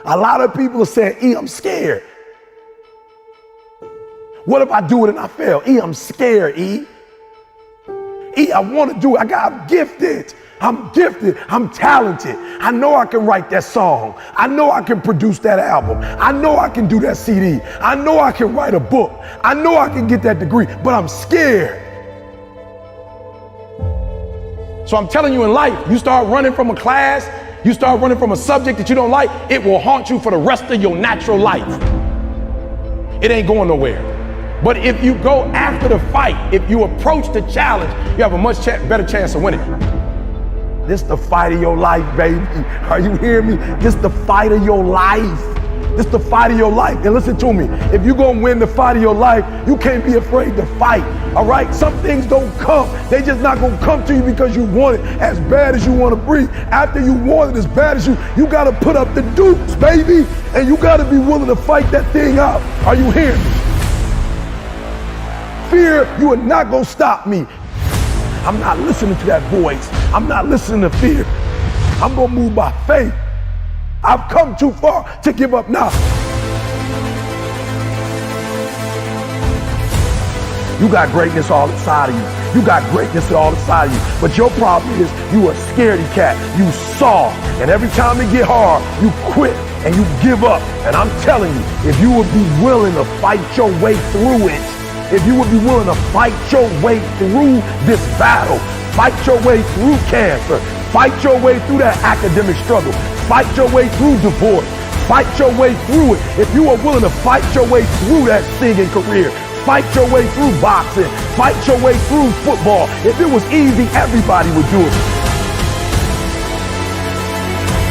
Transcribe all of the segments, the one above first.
A lot of people are saying, E, I'm scared. What if I do it and I fail? E, I'm scared, E. E, I want to do it. I'm gifted. I'm gifted. I'm talented. I know I can write that song. I know I can produce that album. I know I can do that CD. I know I can write a book. I know I can get that degree, but I'm scared. So I'm telling you, in life, you start running from a class, you start running from a subject that you don't like, it will haunt you for the rest of your natural life. It ain't going nowhere. But if you go after the fight, if you approach the challenge, you have a much better chance of winning. This the fight of your life, baby. Are you hearing me? This the fight of your life. This the fight of your life. And listen to me, if you're gonna win the fight of your life, you can't be afraid to fight, all right? Some things don't come. They just not gonna come to you because you want it as bad as you wanna breathe. After you want it as bad as you gotta put up the dukes, baby. And you gotta be willing to fight that thing out. Are you hearing me? Fear, you are not gonna stop me. I'm not listening to that voice. I'm not listening to fear. I'm gonna move by faith. I've come too far to give up now. You got greatness all inside of you. You got greatness all inside of you. But your problem is you a scaredy cat. You soft. And every time it get hard, you quit and you give up. And I'm telling you, if you would be willing to fight your way through it, if you would be willing to fight your way through this battle, fight your way through cancer, fight your way through that academic struggle, fight your way through divorce, fight your way through it. If you are willing to fight your way through that singing career, fight your way through boxing, fight your way through football. If it was easy, everybody would do it.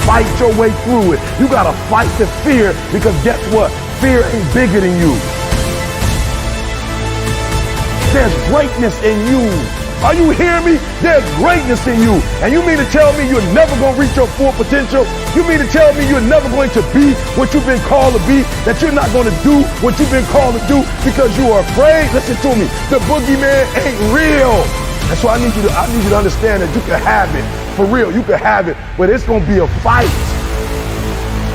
Fight your way through it. You gotta fight the fear, because guess what? Fear ain't bigger than you. There's greatness in you. Are you hearing me? There's greatness in you. And you mean to tell me you're never going to reach your full potential? You mean to tell me you're never going to be what you've been called to be? That you're not going to do what you've been called to do because you are afraid? Listen to me. The boogeyman ain't real. And so I need you to understand that you can have it. For real, you can have it. But it's going to be a fight.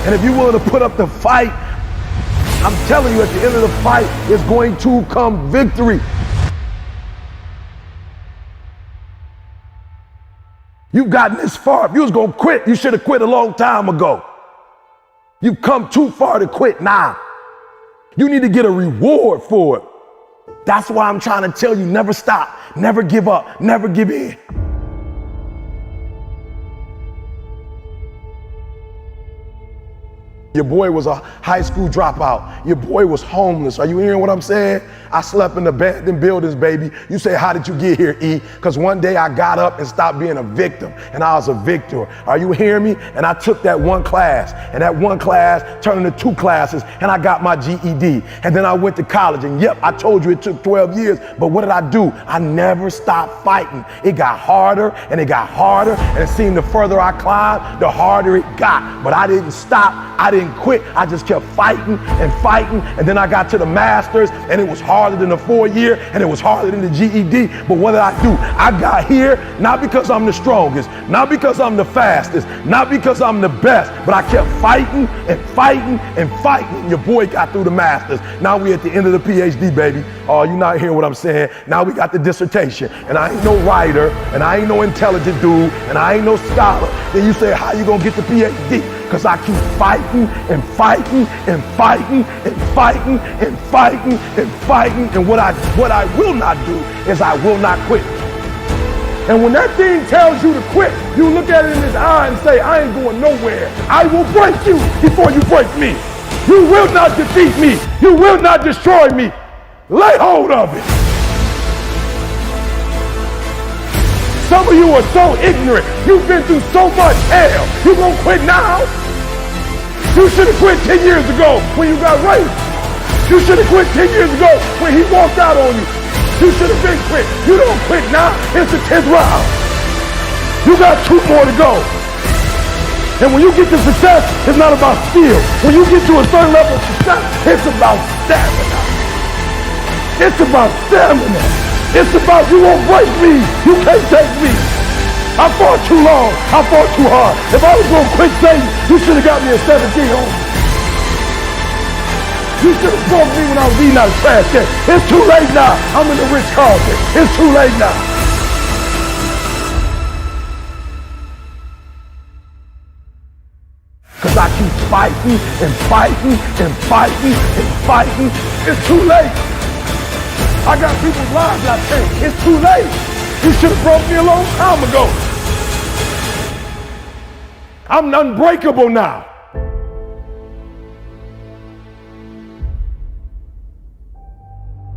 And if you're willing to put up the fight, I'm telling you, at the end of the fight, it's going to come victory. You've gotten this far. If you was going to quit, you should have quit a long time ago. You've come too far to quit now. You need to get a reward for it. That's why I'm trying to tell you, never stop, never give up, never give in. Your boy was a high school dropout. Your boy was homeless. Are you hearing what I'm saying? I slept in abandoned buildings, baby. You say, how did you get here, E? Because one day I got up and stopped being a victim, and I was a victor. Are you hearing me? And I took that one class, and that one class turned into 2 classes, and I got my GED. And then I went to college, and yep, I told you it took 12 years, but what did I do? I never stopped fighting. It got harder, and it got harder, and it seemed the further I climbed, the harder it got. But I didn't stop. I didn't quit. I just kept fighting and fighting. And then I got to the master's, and it was harder than the 4-year, and it was harder than the GED. But what did I do? I got here not because I'm the strongest, not because I'm the fastest, not because I'm the best, but I kept fighting and fighting and fighting. And your boy got through the master's. Now we at the end of the PhD, baby. Oh, you not hearing what I'm saying? Now we got the dissertation, and I ain't no writer, and I ain't no intelligent dude, and I ain't no scholar. Then you say, how you gonna get the PhD? Because I keep fighting and fighting and fighting and fighting and fighting and fighting. And what I will not do is I will not quit. And when that thing tells you to quit, you look at it in his eye and say, I ain't going nowhere. I will break you before you break me. You will not defeat me. You will not destroy me. Lay hold of it. Some of you are so ignorant. You've been through so much hell. You gonna quit now? You should have quit 10 years ago when you got raped. You should have quit 10 years ago when he walked out on you. You should have been quit. You don't quit now. It's the 10th round. You got 2 more to go. And when you get to success, it's not about skill. When you get to a certain level of success, it's about stamina. It's about stamina. It's about you won't break me. You can't take me. I fought too long. I fought too hard. If I was going to quit Satan, you should have got me a 17 on. You should have broke me when I was eating out of trash can. It's too late now. I'm in the Ritz Carlton. It's too late now. Because I keep fighting and fighting and fighting and fighting. It's too late. I got people's lives I changed. It's too late. You should have broke me a long time ago. I'm unbreakable now.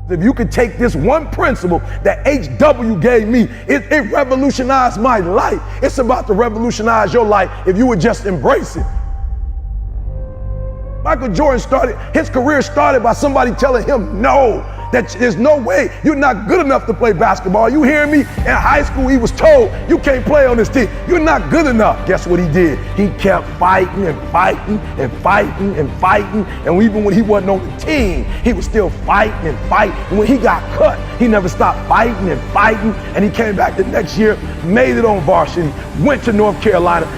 If you could take this one principle that HW gave me, it revolutionized my life. It's about to revolutionize your life if you would just embrace it. Michael Jordan his career started by somebody telling him no, that there's no way, you're not good enough to play basketball. You hear me? In high school, he was told, you can't play on this team. You're not good enough. Guess what he did? He kept fighting and fighting and fighting and fighting. And even when he wasn't on the team, he was still fighting and fighting. And when he got cut, he never stopped fighting and fighting. And he came back the next year, made it on varsity, went to North Carolina.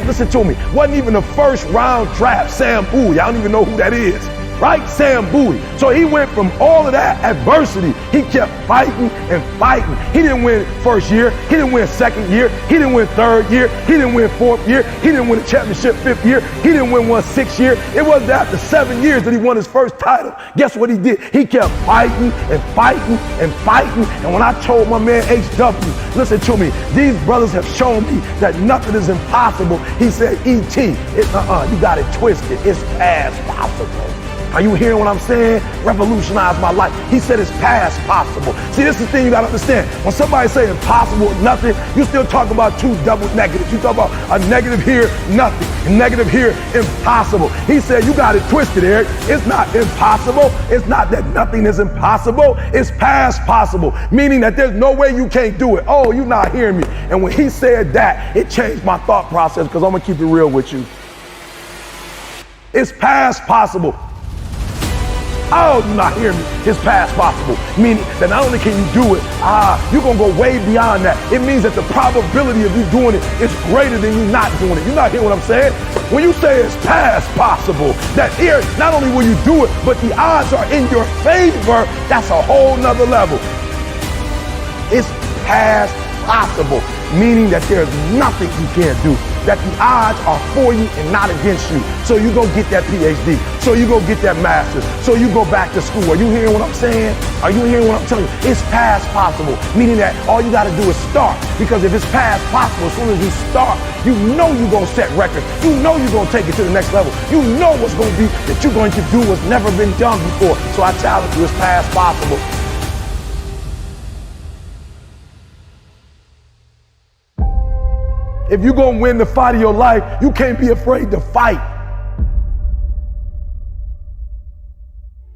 Listen to me, wasn't even a first round draft. Sam Bowie, I don't even know who that is. Right? Sam Bowie. So he went from all of that adversity. He kept fighting and fighting. He didn't win first year. He didn't win second year. He didn't win third year. He didn't win fourth year. He didn't win a championship fifth year. He didn't win one sixth year. It wasn't after 7 years that he won his first title. Guess what he did? He kept fighting and fighting and fighting. And when I told my man HW, listen to me, these brothers have shown me that nothing is impossible. He said, E.T., you got it twisted. It's past possible. Are you hearing what I'm saying? Revolutionize my life. He said it's past possible. See, this is the thing you gotta understand. When somebody say impossible, nothing, you still talk about two double negatives. You talk about a negative here, nothing. A negative here, impossible. He said you got it twisted, Eric. It's not impossible. It's not that nothing is impossible. It's past possible, meaning that there's no way you can't do it. Oh, you're not hearing me. And when he said that, it changed my thought process, because I'm gonna keep it real with you. It's past possible. Oh, you're not hearing me. It's past possible. Meaning that not only can you do it, you're going to go way beyond that. It means that the probability of you doing it is greater than you not doing it. You're not hearing what I'm saying? When you say it's past possible, that here, not only will you do it, but the odds are in your favor. That's a whole nother level. It's past possible, meaning that there's nothing you can't do. That the odds are for you and not against you. So you go get that PhD. So you go get that master's. So you go back to school. Are you hearing what I'm saying? Are you hearing what I'm telling you? It's past possible, meaning that all you got to do is start. Because if it's past possible, as soon as you start, you know you're going to set records. You know you're going to take it to the next level. You know what's going to be that you're going to do what's never been done before. So I challenge you, it's past possible. If you're going to win the fight of your life, you can't be afraid to fight.